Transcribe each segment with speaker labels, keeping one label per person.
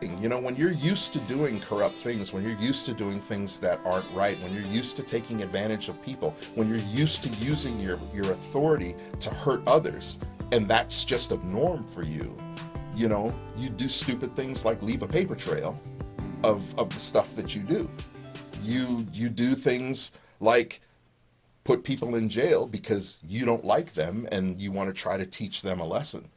Speaker 1: You know, when you're used to doing corrupt things, when you're used to doing things that aren't right, when you're used to taking advantage of people, when you're used to using your authority to hurt others, and that's just a norm for you, you know, you do stupid things like leave a paper trail of the stuff that you do. You do things like put people in jail because you don't like them and you want to try to teach them a lesson.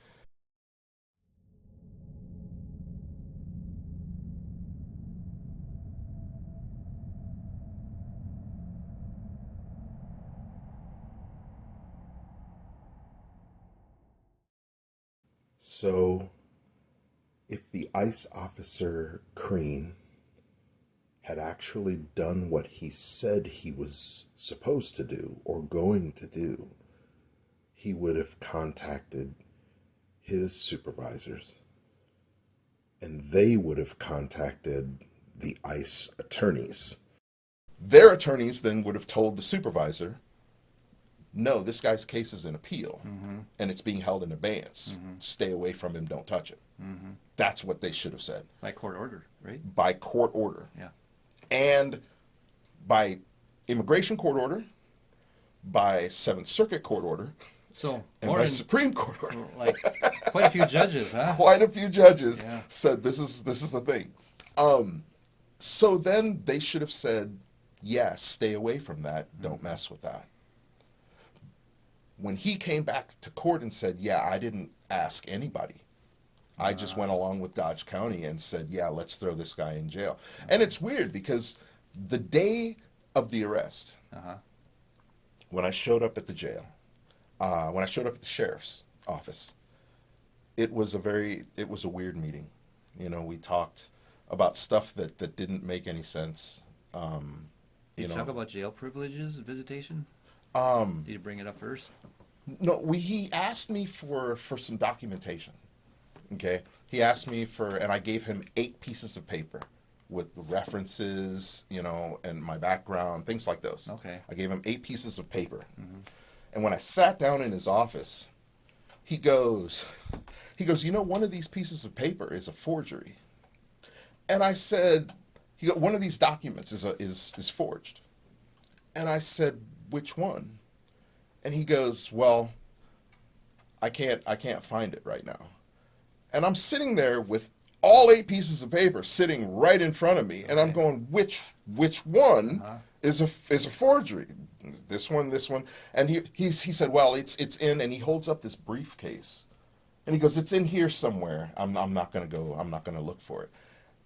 Speaker 1: So, if the ICE officer Crean had actually done what he said he was supposed to do or going to do, he would have contacted his supervisors and they would have contacted the ICE attorneys. Their attorneys then would have told the supervisor, no, this guy's case is in appeal and it's being held in abeyance. Stay away from him, don't touch it. That's what they should have said.
Speaker 2: By court order, right?
Speaker 1: By court order.
Speaker 2: Yeah.
Speaker 1: And by immigration court order, by Seventh Circuit court order,
Speaker 2: So
Speaker 1: and
Speaker 2: more
Speaker 1: by
Speaker 2: than
Speaker 1: Supreme Court order.
Speaker 2: like quite a few judges, huh?
Speaker 1: Quite a few judges
Speaker 2: Yeah.
Speaker 1: said this is the thing. So then they should have said, yeah, stay away from that. Don't mess with that. When he came back to court and said, yeah, I didn't ask anybody. I just went along with Dodge County and said, yeah, let's throw this guy in jail. And it's weird because the day of the arrest, when I showed up at the jail, when I showed up at the sheriff's office, it was a weird meeting. You know, we talked about stuff that didn't make any sense.
Speaker 2: Did you talk about jail privileges, visitation? Did you bring it up first?
Speaker 1: No, he asked me for some documentation. Okay, he asked me and I gave him 8 pieces of paper with references, you know, and my background, things like those.
Speaker 2: Okay.
Speaker 1: I gave him 8 pieces of paper. And when I sat down in his office, he goes, you know, one of these pieces of paper is a forgery. And I said, one of these documents is forged. And I said, which one? And he goes, well, I can't find it right now. And I'm sitting there with all 8 pieces of paper sitting right in front of me, and I'm going, which one is a forgery? This one, and he said, well, it's in, and he holds up this briefcase, and he goes, it's in here somewhere. I'm not gonna look for it,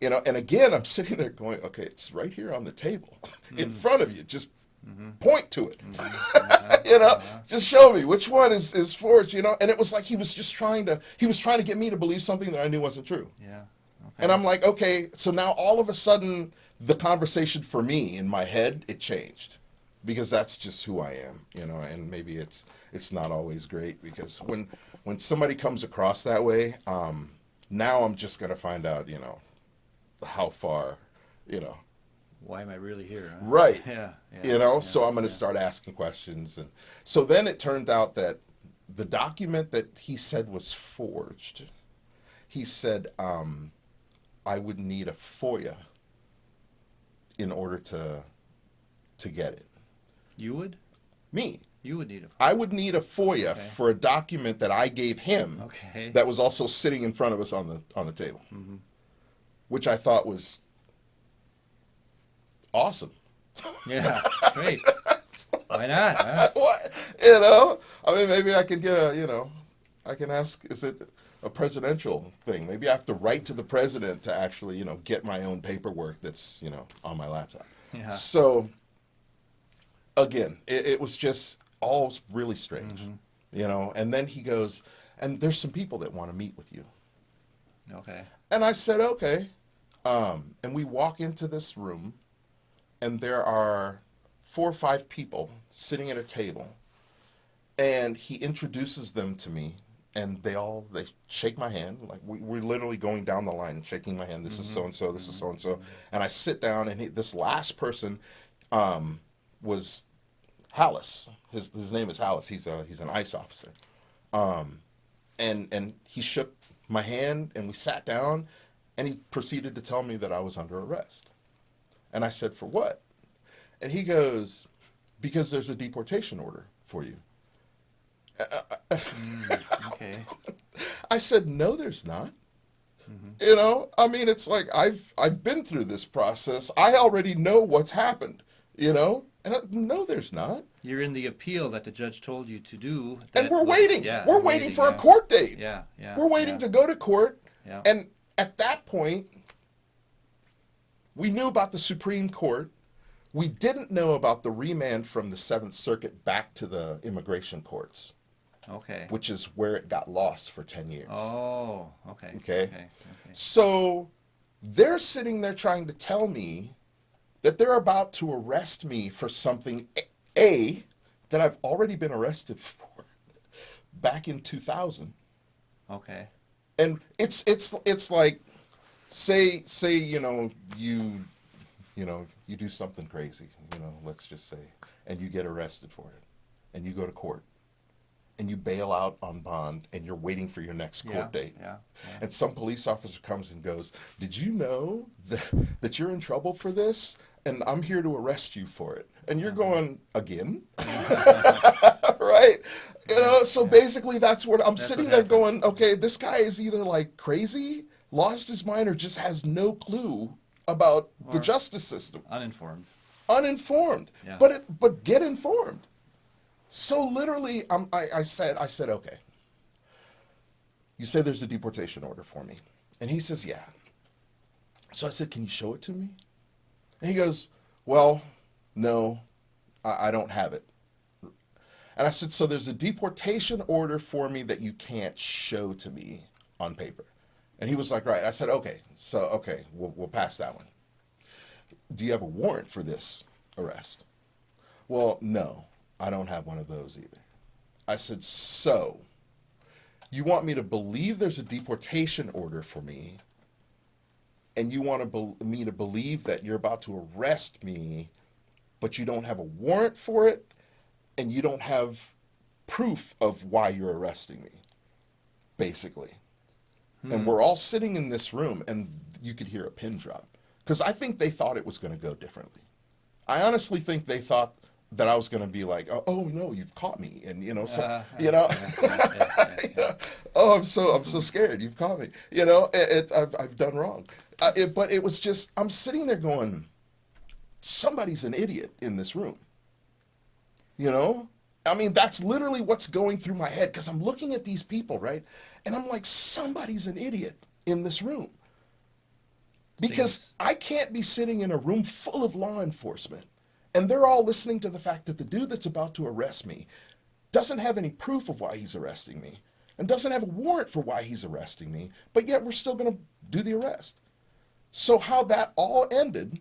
Speaker 1: you know. And again, I'm sitting there going, okay, it's right here on the table, in front of you. Just point to it, you know. Just show me which one is forged, you know. And it was like he was trying to get me to believe something that I knew wasn't true.
Speaker 2: Yeah. Okay.
Speaker 1: And I'm like, okay, so now all of a sudden the conversation for me in my head, it changed, because that's just who I am, you know. And maybe it's not always great, because when somebody comes across that way, now I'm just gonna find out, you know, how far, you know.
Speaker 2: Why am I really here? Huh?
Speaker 1: Right.
Speaker 2: Yeah.
Speaker 1: You know, so I'm going to start asking questions. And so then it turned out that the document that he said was forged, he said, I would need a FOIA in order to get it.
Speaker 2: You would?
Speaker 1: Me.
Speaker 2: You would need a FOIA.
Speaker 1: I would need a FOIA for a document that I gave him that was also sitting in front of us on the table, which I thought was awesome.
Speaker 2: Yeah, great. Why not? Huh?
Speaker 1: What? You know, I mean, maybe I can get I can ask, is it a presidential thing? Maybe I have to write to the president to actually, you know, get my own paperwork that's, you know, on my laptop.
Speaker 2: Yeah.
Speaker 1: So, again, it was just all really strange, you know. And then he goes, and there's some people that want to meet with you.
Speaker 2: Okay.
Speaker 1: And I said, okay. And we walk into this room, and there are 4 or 5 people sitting at a table, and he introduces them to me, and they shake my hand, like we're literally going down the line, shaking my hand. This is so and so. This is so and so. And I sit down, and this last person was Hallis. His name is Hallis. He's an ICE officer, and he shook my hand, and we sat down, And he proceeded to tell me that I was under arrest. And I said, for what? And he goes, because there's a deportation order for you.
Speaker 2: Okay.
Speaker 1: I said, no, there's not. You know, I mean, it's like I've been through this process. I already know what's happened, you know? And no, there's not.
Speaker 2: You're in the appeal that the judge told you to do.
Speaker 1: And we're waiting.
Speaker 2: Yeah,
Speaker 1: we're waiting for a court date.
Speaker 2: Yeah.
Speaker 1: We're waiting to go to court.
Speaker 2: Yeah.
Speaker 1: And at that point, we knew about the Supreme Court. We didn't know about the remand from the Seventh Circuit back to the immigration courts.
Speaker 2: Okay.
Speaker 1: Which is where it got lost for 10 years.
Speaker 2: Oh, okay.
Speaker 1: Okay. So they're sitting there trying to tell me that they're about to arrest me for something, A, that I've already been arrested for back in 2000.
Speaker 2: Okay.
Speaker 1: And it's like, say you do something crazy, let's just say, and you get arrested for it, and you go to court, and you bail out on bond, and you're waiting for your next court date.
Speaker 2: Yeah.
Speaker 1: And some police officer comes and goes, did you know that you're in trouble for this? And I'm here to arrest you for it. And you're going, again? Right? So basically that's what I'm sitting there going, okay, this guy is either like crazy, lost his mind, or just has no clue about the justice system. Uninformed.
Speaker 2: Yeah.
Speaker 1: But get informed. So literally, I said, okay. You say there's a deportation order for me. And he says, yeah. So I said, can you show it to me? And he goes, well, no, I don't have it. And I said, so there's a deportation order for me that you can't show to me on paper. And he was like, right. I said, okay, we'll pass that one. Do you have a warrant for this arrest? Well, no, I don't have one of those either. I said, so you want me to believe there's a deportation order for me, and you want me to believe that you're about to arrest me, but you don't have a warrant for it, and you don't have proof of why you're arresting me, basically. And we're all sitting in this room, and you could hear a pin drop. Because I think they thought it was going to go differently. I honestly think they thought that I was going to be like, oh no, you've caught me, and oh, I'm so scared, you've caught me, I've done wrong. But it was just, I'm sitting there going, somebody's an idiot in this room. I mean, that's literally what's going through my head, because I'm looking at these people, right? And I'm like, somebody's an idiot in this room. Because I can't be sitting in a room full of law enforcement, and they're all listening to the fact that the dude that's about to arrest me doesn't have any proof of why he's arresting me, and doesn't have a warrant for why he's arresting me, but yet we're still going to do the arrest. So how that all ended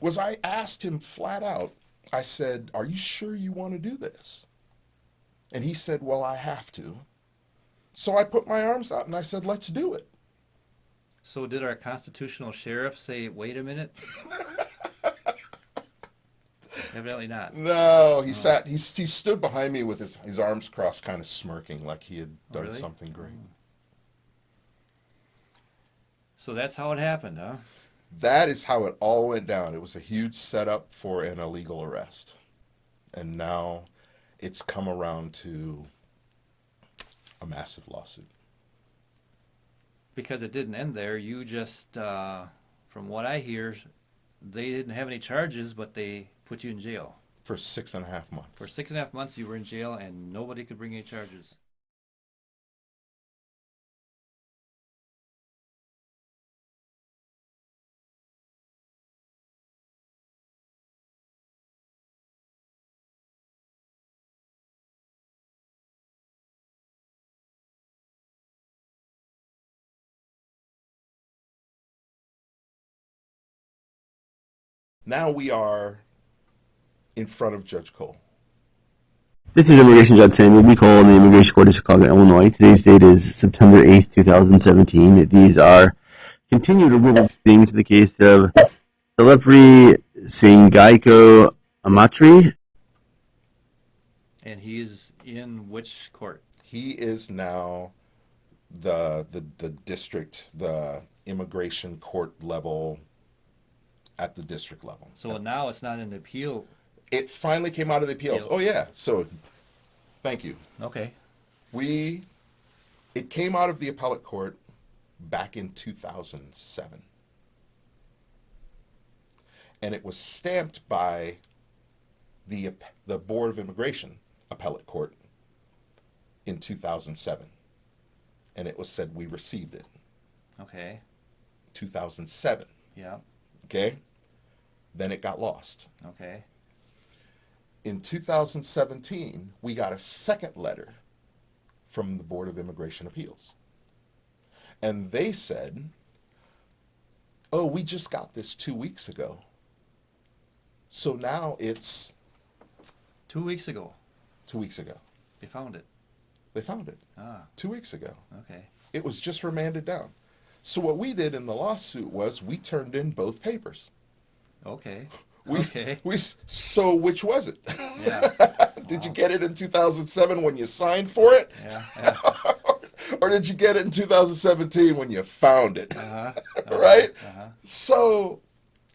Speaker 1: was I asked him flat out, I said, are you sure you want to do this? And he said, well, I have to. So I put my arms out and I said, let's do it.
Speaker 2: So did our constitutional sheriff say, wait a minute? Evidently not.
Speaker 1: No, he stood behind me with his arms crossed, kind of smirking like he had done something great.
Speaker 2: So that's how it happened, huh?
Speaker 1: That is how it all went down. It was a huge setup for an illegal arrest. And now it's come around to a massive lawsuit.
Speaker 2: Because it didn't end there. You just, from what I hear, they didn't have any charges, but they put you in jail.
Speaker 1: For 6.5 months.
Speaker 2: For 6.5 months you were in jail and nobody could bring any charges.
Speaker 1: Now we are in front of Judge Cole.
Speaker 3: This is Immigration Judge Samuel B. Cole in the Immigration Court of Chicago, Illinois. Today's date is September 8th, 2017. These are continued removal proceedings in the case of Selepri Amachree.
Speaker 2: And he is in which court?
Speaker 1: He is now the district, the immigration court level, at the district level.
Speaker 2: So now it's not an appeal.
Speaker 1: It finally came out of the appeals.
Speaker 2: Appeal.
Speaker 1: Oh yeah. So, thank you.
Speaker 2: Okay.
Speaker 1: It came out of the appellate court back in 2007. And it was stamped by the Board of Immigration appellate court in 2007. And it was said we received it.
Speaker 2: Okay.
Speaker 1: 2007.
Speaker 2: Yeah.
Speaker 1: Okay? Then it got lost.
Speaker 2: Okay.
Speaker 1: In 2017, we got a second letter from the Board of Immigration Appeals. And they said, oh, we just got this 2 weeks ago. So now it's
Speaker 2: 2 weeks ago,
Speaker 1: 2 weeks ago.
Speaker 2: they found it.
Speaker 1: They found it
Speaker 2: Ah,
Speaker 1: 2 weeks ago.
Speaker 2: okay.
Speaker 1: It was just remanded down. So what we did in the lawsuit was we turned in both papers.
Speaker 2: Okay.
Speaker 1: Okay. So which was it?
Speaker 2: Yeah.
Speaker 1: Did you get it in 2007 when you signed for it?
Speaker 2: Yeah. Yeah.
Speaker 1: Or did you get it in 2017 when you found it?
Speaker 2: Uh-huh.
Speaker 1: Right?
Speaker 2: Uh-huh.
Speaker 1: So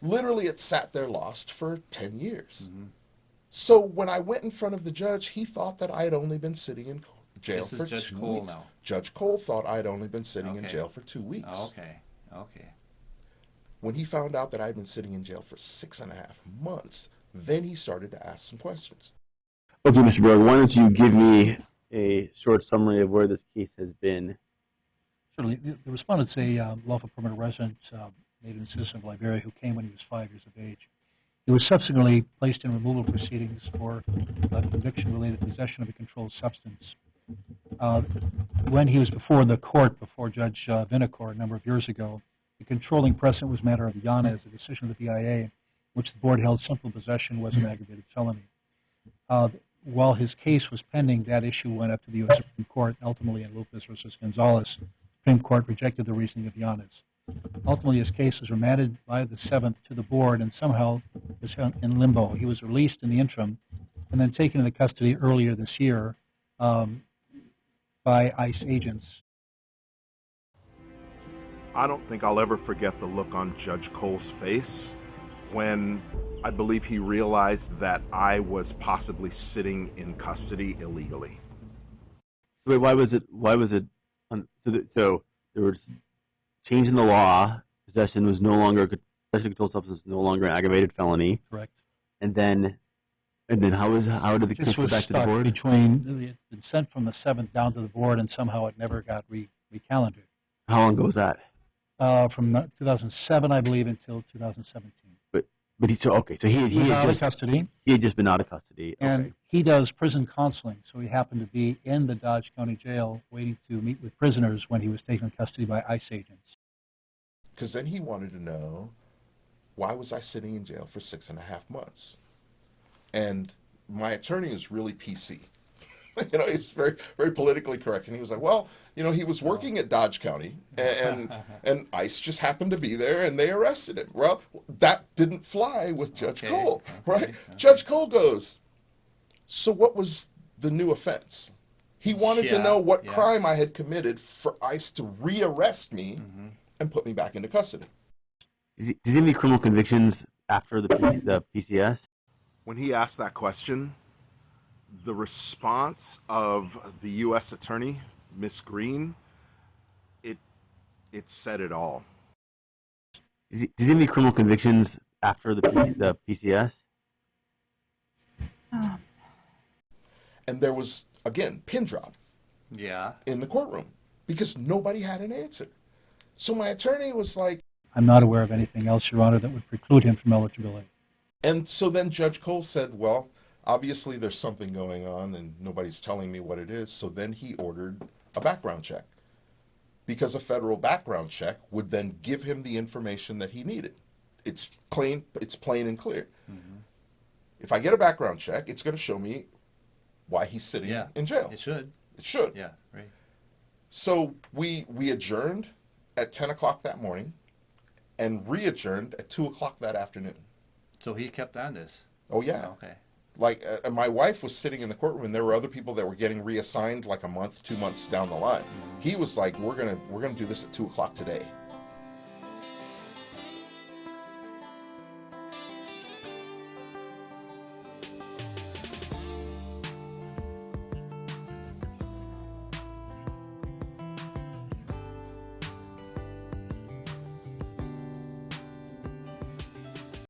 Speaker 1: literally it sat there lost for 10 years. Mm-hmm. So when I went in front of the judge, he thought that I had only been sitting in jail
Speaker 2: This
Speaker 1: for
Speaker 2: is Judge
Speaker 1: 2
Speaker 2: Cole
Speaker 1: weeks.
Speaker 2: now.
Speaker 1: Judge Cole thought I had only been sitting in
Speaker 2: Okay.
Speaker 1: jail for 2 weeks.
Speaker 2: Okay. Okay.
Speaker 1: When he found out that I'd been sitting in jail for 6.5 months, then he started to ask some questions.
Speaker 3: Okay, Mr. Berg, why don't you give me a short summary of where this case has been?
Speaker 4: Certainly. The respondent's a lawful permanent resident, native citizen of Liberia, who came when he was 5 years of age. He was subsequently placed in removal proceedings for conviction related to possession of a controlled substance. When he was before the court, before Judge Vinocour a number of years ago, the controlling precedent was matter of Yanez, a decision of the BIA, which the board held simple possession was an aggravated felony. While his case was pending, that issue went up to the U.S. Supreme Court. Ultimately, in Lopez versus Gonzalez, the Supreme Court rejected the reasoning of Yanez. Ultimately, his case was remanded by the 7th to the board and somehow was in limbo. He was released in the interim and then taken into custody earlier this year by ICE agents.
Speaker 1: I don't think I'll ever forget the look on Judge Cole's face when I believe he realized that I was possibly sitting in custody illegally.
Speaker 3: Wait, why was it, so there was change in the law, possession was no longer, possession of controlled substance was no longer an aggravated felony.
Speaker 4: Correct.
Speaker 3: And then how did the case
Speaker 4: This
Speaker 3: go
Speaker 4: was
Speaker 3: back to the
Speaker 4: stuck
Speaker 3: board?
Speaker 4: it had been sent from the 7th down to the board, and somehow it never got recalendared.
Speaker 3: How long ago was that?
Speaker 4: From 2007, I believe, until 2017.
Speaker 3: But he
Speaker 4: He was out of custody,
Speaker 3: had just been out of custody.
Speaker 4: and
Speaker 3: Okay.
Speaker 4: he does prison counseling, so he happened to be in the Dodge County Jail waiting to meet with prisoners when he was taken into custody by ICE agents.
Speaker 1: Because then he wanted to know, why was I sitting in jail for 6.5 months? And my attorney is really PC. He's very, very politically correct. And he was like, well, he was working at Dodge County and ICE just happened to be there and they arrested him. Well, that didn't fly with Judge Cole, right?
Speaker 2: Okay.
Speaker 1: Judge Cole goes, so what was the new offense? He wanted to know what crime I had committed for ICE to rearrest me and put me back into custody.
Speaker 3: Does he have any criminal convictions after the PCS?
Speaker 1: When he asked that question, the response of the U.S. Attorney, Miss Green, it said it all.
Speaker 3: Does he have any criminal convictions after the PCS?
Speaker 1: And there was, again, pin drop
Speaker 2: Yeah.
Speaker 1: in the courtroom because nobody had an answer. So my attorney was like,
Speaker 4: I'm not aware of anything else, Your Honor, that would preclude him from eligibility.
Speaker 1: and so then Judge Cole said, well, obviously there's something going on and nobody's telling me what it is. So then he ordered a background check because a federal background check would then give him the information that he needed. It's plain and clear. Mm-hmm. If I get a background check, it's going to show me why he's sitting in jail.
Speaker 2: It should.
Speaker 1: It should.
Speaker 2: Yeah, right.
Speaker 1: So we adjourned at 10 o'clock that morning and re-adjourned at 2 o'clock that afternoon.
Speaker 2: So he kept on this.
Speaker 1: Oh, yeah.
Speaker 2: Okay.
Speaker 1: Like, my wife was sitting in the courtroom, and there were other people that were getting reassigned like a month, 2 months down the line. He was like, "We're gonna do this at 2:00 today."